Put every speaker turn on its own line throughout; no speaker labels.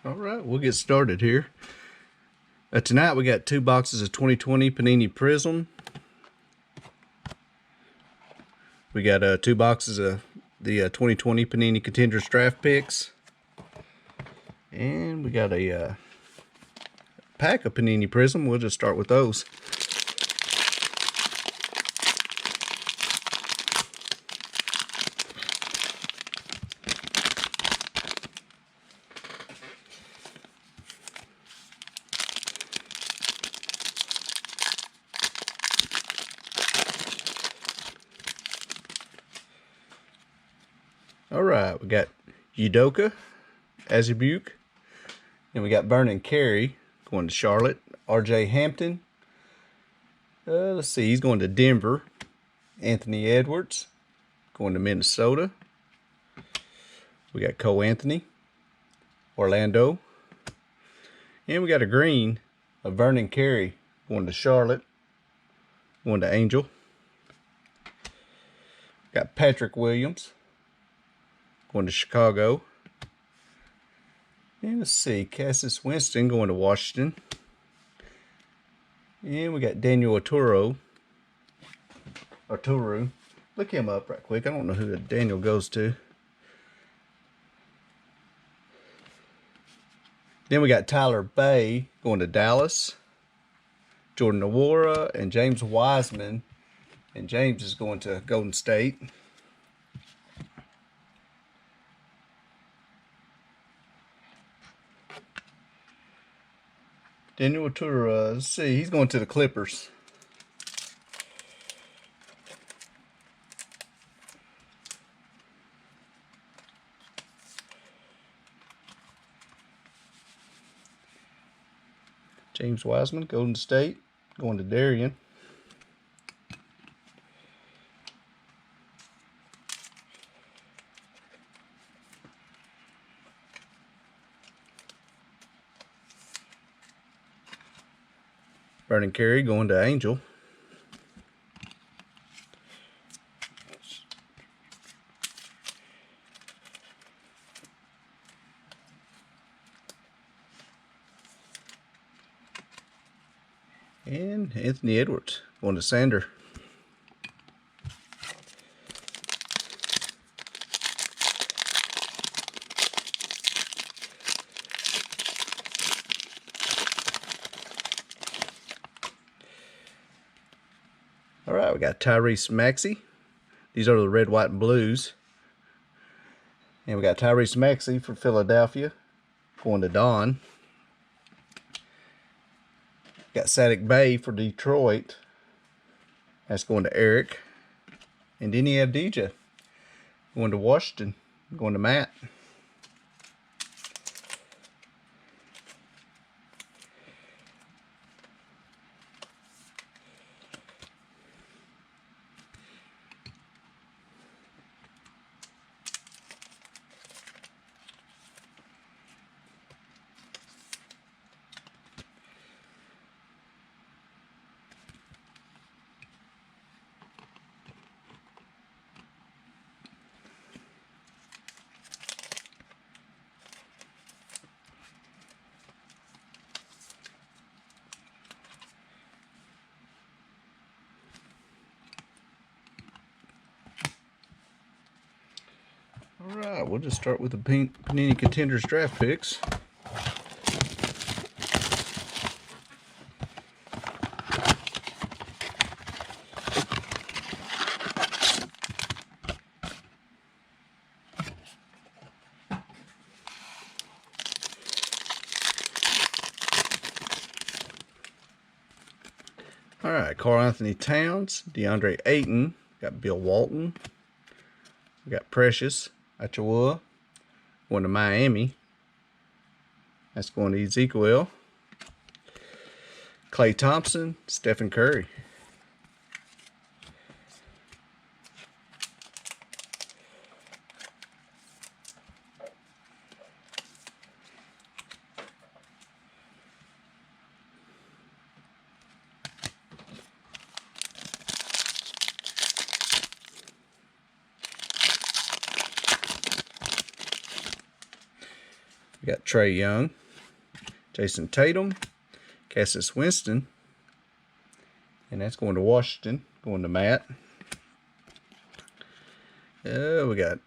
All right, we'll get started here. Tonight we got 2 boxes of 2020 Panini Prizm. We got 2 boxes of the 2020 Panini Contenders draft picks. And we got a pack of Panini Prizm. We'll just start with those. Alright, we got Udoka, Azubuk, and we got Vernon Carey going to Charlotte. RJ Hampton, let's see, he's going to Denver. Anthony Edwards going to Minnesota. We got Cole Anthony, Orlando. And we got a green of Vernon Carey going to Charlotte, going to Angel. Got Patrick Williams going to Chicago. And let's see, Cassius Winston going to Washington. And we got Daniel Arturo. Look him up right quick. I don't know who Daniel goes to. Then we got Tyler Bay going to Dallas. Jordan Nwora and James Wiseman. And James is going to Golden State. Daniel Arturo, let's see, he's going to the Clippers. James Wiseman, Golden State, going to Darian. Vernon Carey going to Angel. And Anthony Edwards going to Sander. All right, we got Tyrese Maxey. These are the red, white, and blues. And we got Tyrese Maxey for Philadelphia going to Don. Got Saddiq Bey for Detroit. That's going to Eric. And then you have DJ going to Washington, going to Matt. Alright, we'll just start with the Panini Contenders draft picks. Alright, Karl Anthony Towns, DeAndre Ayton, got Bill Walton, we got Precious Achiuwa going to Miami. That's going to Ezekiel. Klay Thompson, Stephen Curry. We got Trey Young, Jason Tatum, Cassius Winston, and that's going to Washington, going to Matt. We got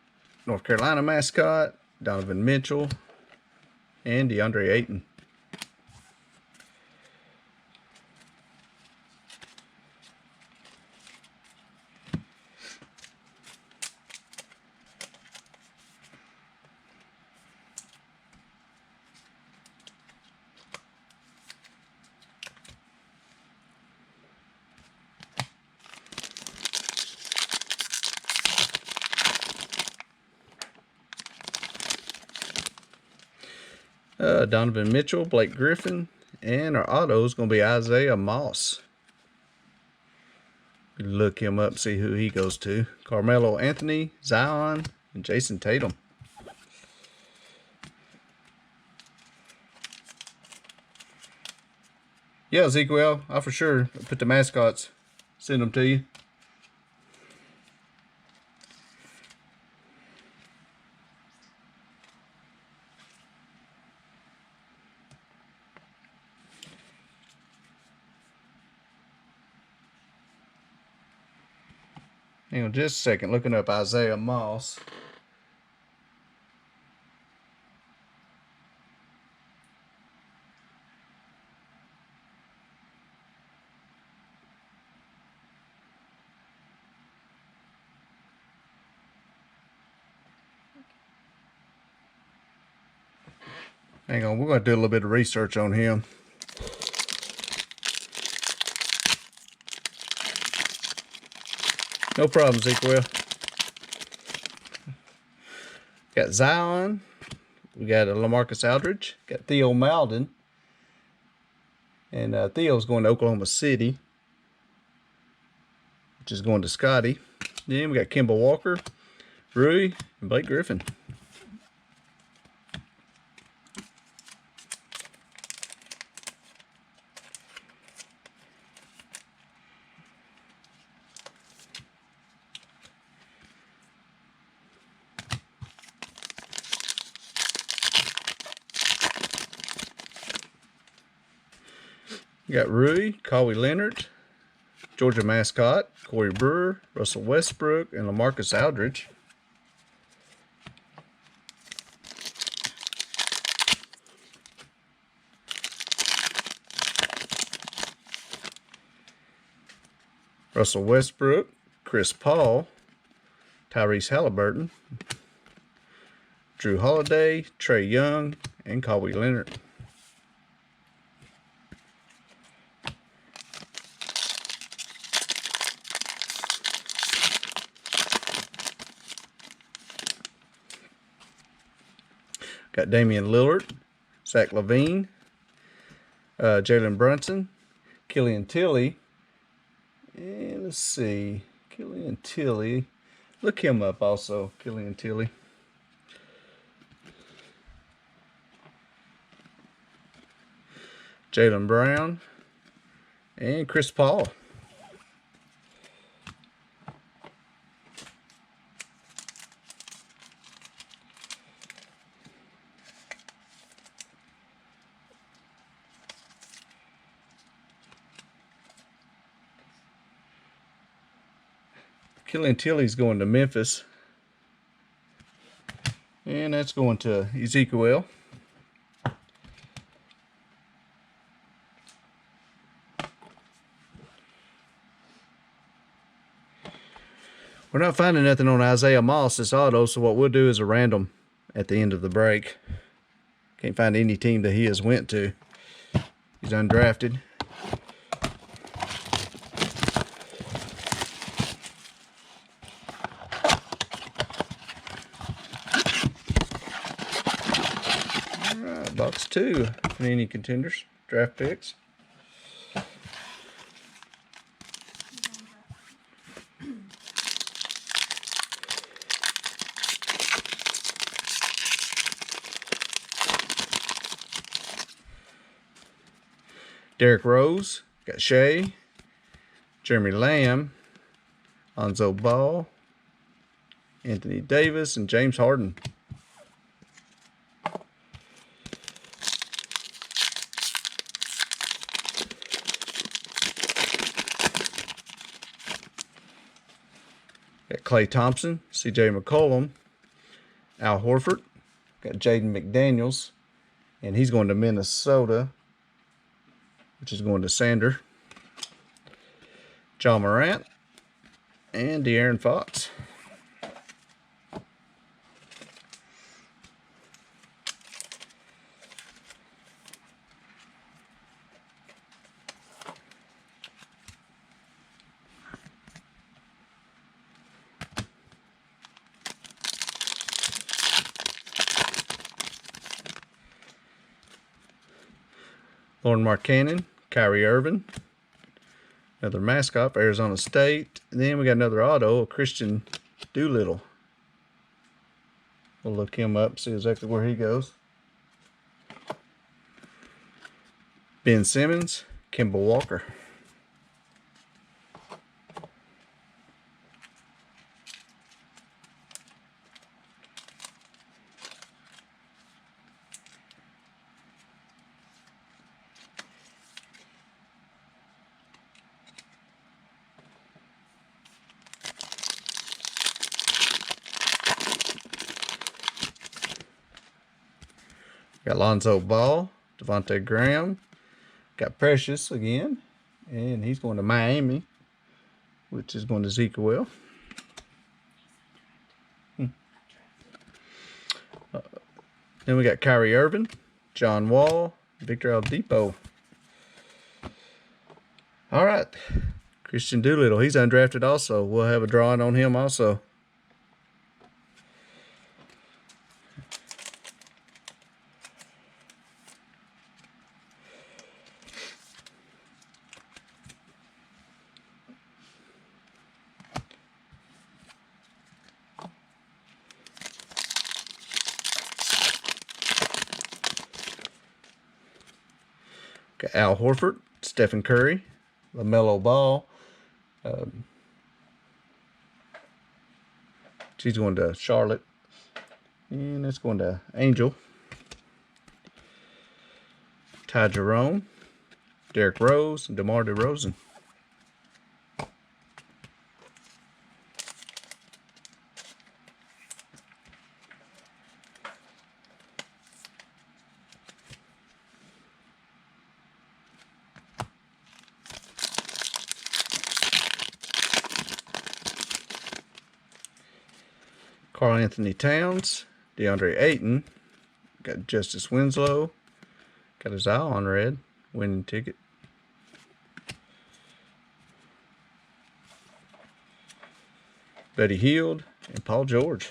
North Carolina mascot, Donovan Mitchell, and DeAndre Ayton. Donovan Mitchell, Blake Griffin, and our auto is going to be Isaiah Moss. Look him up, see who he goes to. Carmelo Anthony, Zion, and Jason Tatum. Yeah, Ezekiel, I'll for sure put the mascots, send them to you. Hang on just a second, looking up Isaiah Moss. Hang on, we're going to do a little bit of research on him. No problem, Ezekiel. Got Zion. We got LaMarcus Aldridge. Got Theo Malden. And Theo's going to Oklahoma City, which is going to Scotty. Then we got Kemba Walker, Rui, and Blake Griffin. We got Rui, Kawhi Leonard, Georgia mascot, Corey Brewer, Russell Westbrook, and LaMarcus Aldridge. Russell Westbrook, Chris Paul, Tyrese Halliburton, Drew Holiday, Trey Young, and Kawhi Leonard. Got Damian Lillard, Zach LaVine, Jalen Brunson, Killian Tilly, and let's see, Killian Tilly. Look him up also, Killian Tilly. Jaylen Brown, and Chris Paul. Killian Tilly's going to Memphis. And that's going to Ezekiel. We're not finding nothing on Isaiah Moss, this auto, so what we'll do is a random at the end of the break. Can't find any team that he has went to. He's undrafted. Alright, box 2. Panini Contenders, draft picks. Derrick Rose, got Shea, Jeremy Lamb, Lonzo Ball, Anthony Davis, and James Harden. Klay Thompson, C.J. McCollum, Al Horford. Got Jaden McDaniels, and he's going to Minnesota, which is going to Sander. John Morant, and De'Aaron Fox. Lauren Markkanen, Kyrie Irving, another mascot for Arizona State. And then we got another auto, Christian Doolittle. We'll look him up, see exactly where he goes. Ben Simmons, Kemba Walker. Got Lonzo Ball, Devontae Graham. Got Precious again, and he's going to Miami, which is going to Ezekiel. Then we got Kyrie Irving, John Wall, Victor Oladipo. All right, Christian Doolittle. He's undrafted also. We'll have a drawing on him also. Got Al Horford, Stephen Curry, LaMelo Ball. She's going to Charlotte. And it's going to Angel. Ty Jerome, Derrick Rose, and DeMar DeRozan. Karl Anthony Towns, DeAndre Ayton, got Justice Winslow, got his eye on red, winning ticket. Buddy Hield and Paul George.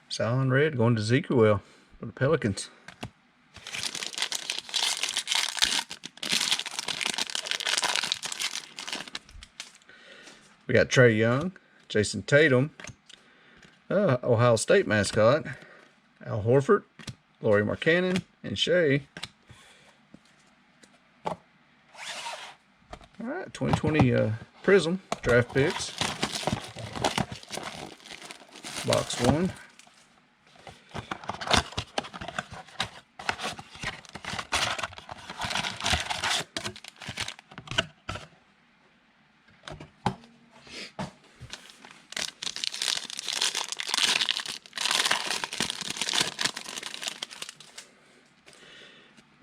Silent red going to Ezekiel for the Pelicans. We got Trae Young, Jason Tatum, Ohio State mascot, Al Horford, Lauri Markkanen, and Shea. All right, 2020 Prizm draft picks. Box 1.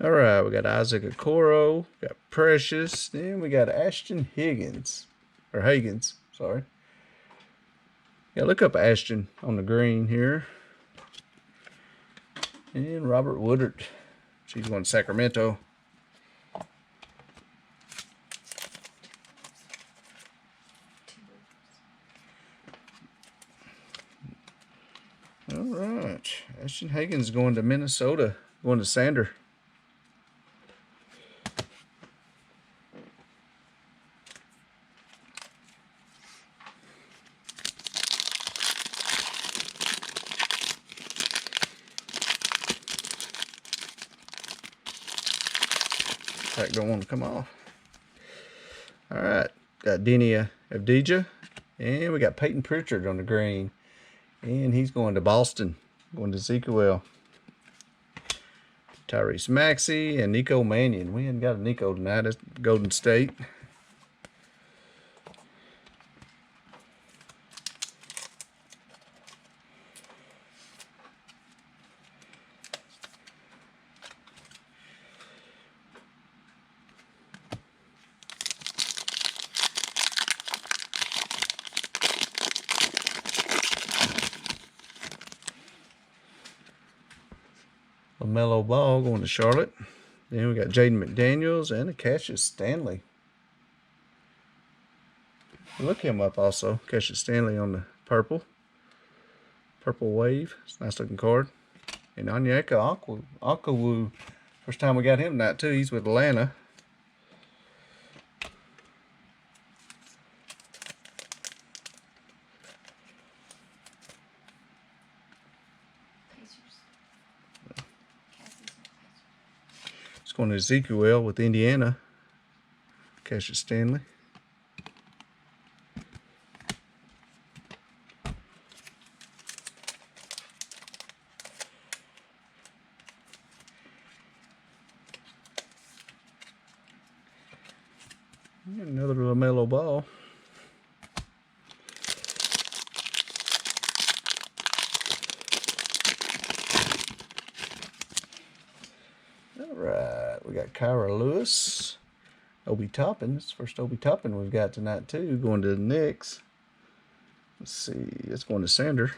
All right, we got Isaac Okoro, got Precious, then we got Ashton Higgins, or Higgins, sorry. Yeah, look up Ashton on the green here. And Robert Woodard, she's going to Sacramento. All right, Ashton Higgins going to Minnesota, going to Sander. Pack don't want to come off. All right, got Denia Avdija, And we got Peyton Pritchard on the green. And he's going to Boston. Going to Ezekiel. Tyrese Maxey and Nico Mannion. We ain't got a Nico tonight. That's Golden State. LaMelo Ball going to Charlotte. Then we got Jaden McDaniels and a Cassius Stanley. Look him up also. Cassius Stanley on the purple. Purple wave. It's a nice looking card. And Onyeka Okongwu. First time we got him tonight too. He's with Atlanta. It's going to Ezekiel with Indiana. Cassius Stanley. Another LaMelo Ball. All right, we got Kyra Lewis, Obi Toppin. This is the first Obi Toppin we've got tonight too. Going to the Knicks. Let's see, it's going to Sander.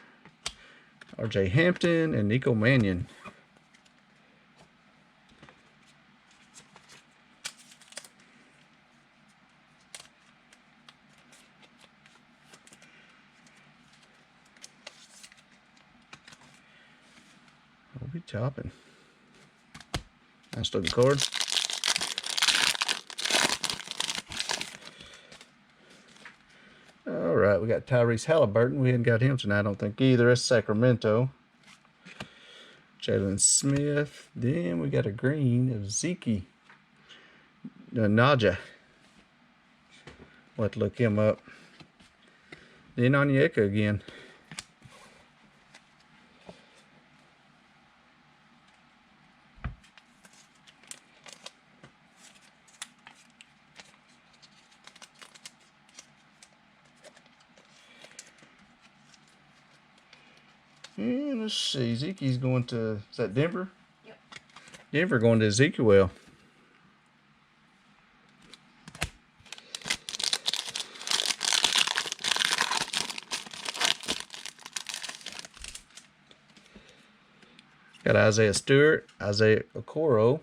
RJ Hampton and Nico Mannion. Obi Toppin. Nice looking card. All right, we got Tyrese Halliburton. We hadn't got him tonight, I don't think either. That's Sacramento. Jalen Smith. Then we got a green of Zeke. Naja. We'll have to look him up. Then Onyeka again. And let's see, Ezekiel's going to, is that Denver?
Yep.
Denver going to Ezekiel. Got Isaiah Stewart, Isaiah Okoro.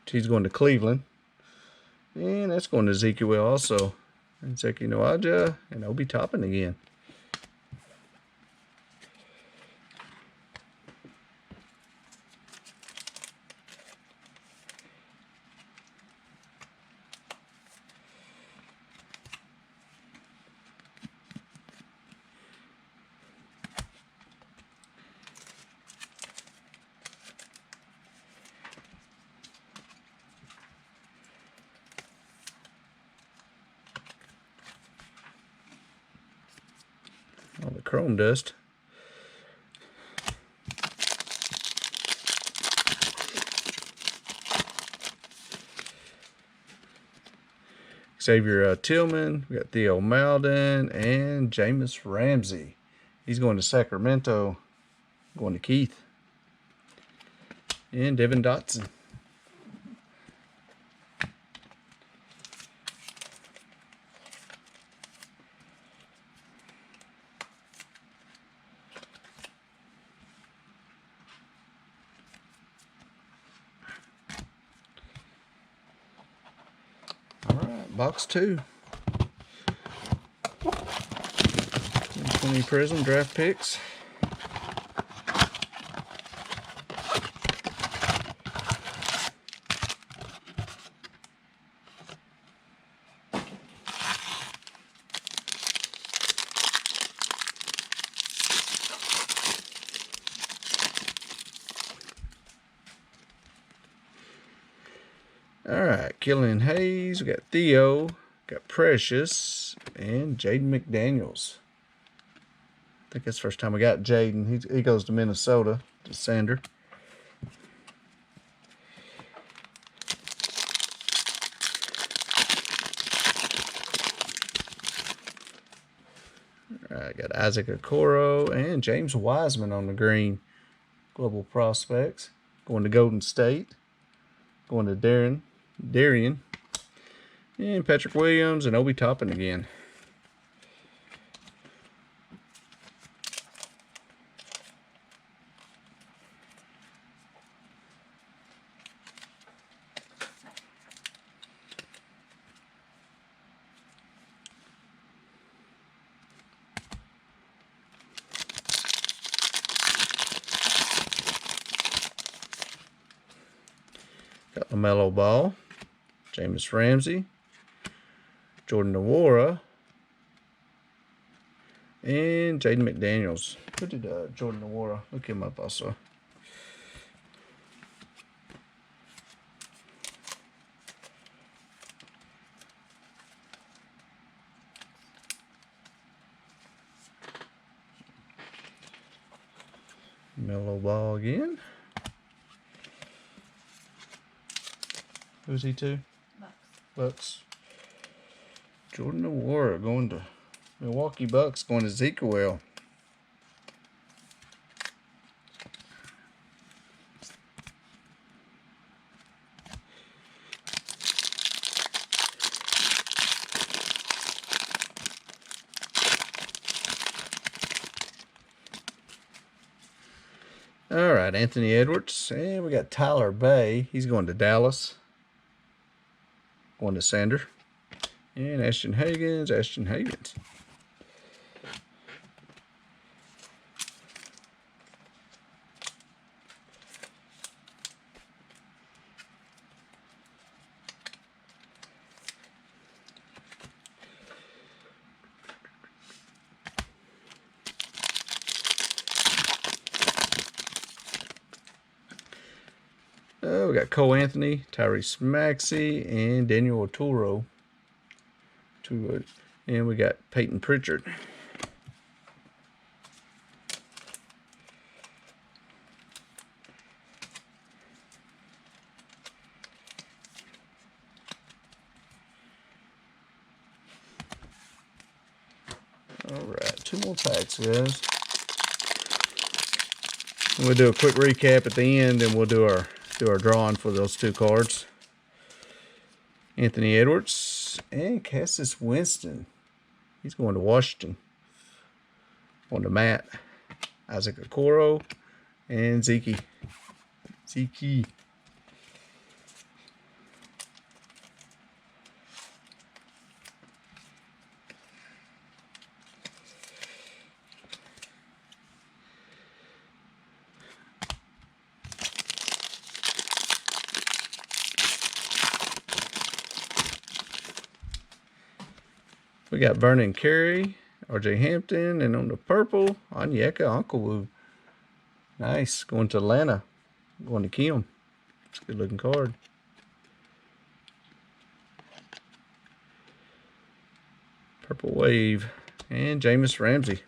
He's going to Cleveland. And that's going to Ezekiel also. And Zeki Noaja and Obi Toppin again. All the chrome dust. Xavier Tillman. We got Theo Malden and Jameis Ramsey. He's going to Sacramento. Going to Keith. And Devin Dotson. Box 2. 20 Prizm draft picks. All right, Killian Hayes. We got Theo. Got Precious and Jaden McDaniels. I think that's the first time we got Jaden. He goes to Minnesota, to Sander. All right, got Isaac Okoro and James Wiseman on the green. Global prospects. Going to Golden State. Going to Darian. And Patrick Williams and Obi Toppin again. Got LaMelo Ball, Jameis Ramsey, Jordan Nwora, and Jaden McDaniels. Who did Jordan Nwora? Look him up also. Melo Ball again. Who's he to? Bucks. Jordan Nwora going to Milwaukee Bucks, going to Ezekiel. All right, Anthony Edwards. And we got Tyler Bay. He's going to Dallas. Going to Sander. And Ashton Hagans. We got Cole Anthony, Tyrese Maxey, and Daniel Oturo. And we got Peyton Pritchard. All right, 2 more packs, guys. We'll do a quick recap at the end, and we'll do our drawing for those 2 cards. Anthony Edwards and Cassius Winston. He's going to Washington. On to Matt. Isaac Okoro and Zeke. We got Vernon Carey, RJ Hampton, and on the purple, Onyeka Okongwu. Nice. Going to Atlanta. Going to Kim. It's a good looking card. Purple Wave. And Jameis Ramsey.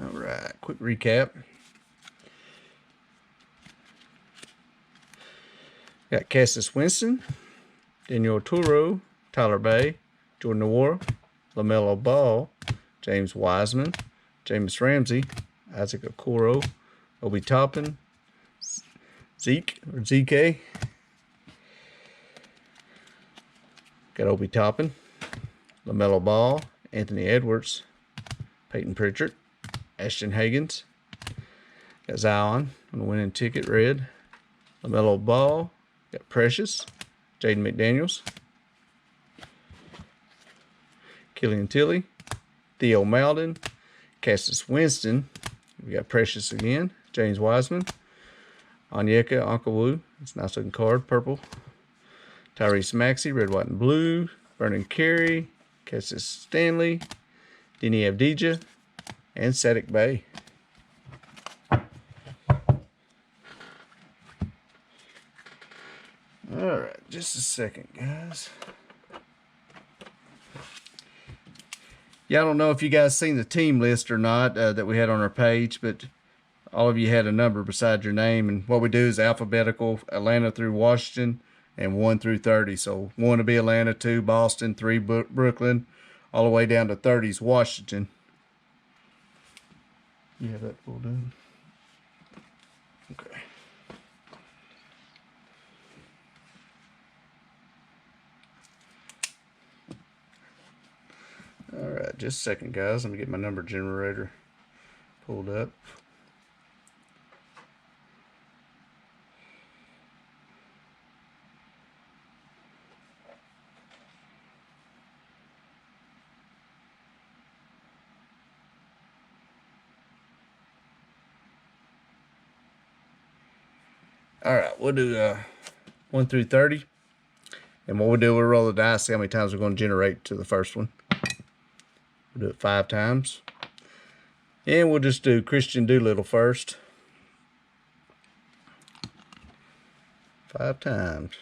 Alright, quick recap. Got Cassius Winston, Daniel Oturo, Tyler Bay, Jordan Nwora, LaMelo Ball, James Wiseman, Jameis Ramsey, Isaac Okoro, Obi Toppin, Zeke. Got Obi Toppin, LaMelo Ball, Anthony Edwards, Peyton Pritchard, Ashton Hagans. Got Zion on the winning ticket, red. LaMelo Ball. Got Precious. Jaden McDaniels. Killian Tilly. Theo Malden. Cassius Winston. We got Precious again. James Wiseman. Onyeka Onkwuewu. It's a nice looking card. Purple. Tyrese Maxey. Red, white, and blue. Vernon Carey. Cassius Stanley. Denny Avdija. And Saddiq Bey. Alright, just a second, guys. Yeah, I don't know if you guys seen the team list or not that we had on our page, but all of you had a number beside your name. And what we do is alphabetical, Atlanta through Washington, and 1 through 30. So 1 will be Atlanta, 2 Boston, 3 Brooklyn, all the way down to 30's Washington. You have that pulled in? Okay. Alright, just a second, guys. Let me get my number generator pulled up. Alright, we'll do 1 through 30. And what we'll do, we'll roll the dice, see how many times we're going to generate to the first one. We'll do it 5 times. And we'll just do Christian Doolittle first. 5 times.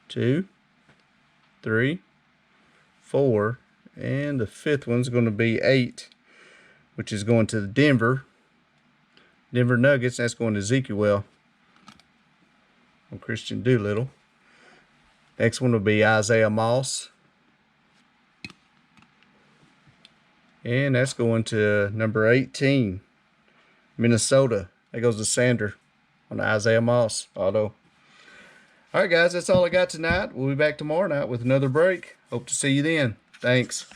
2, 3, 4, and the 5th one's going to be 8, which is going to the Denver Nuggets. That's going to Ezekiel on Christian Doolittle. Next one will be Isaiah Moss. And that's going to number 18, Minnesota. That goes to Sander on the Isaiah Moss auto. All right, guys, that's all I got tonight. We'll be back tomorrow night with another break. Hope to see you then. Thanks.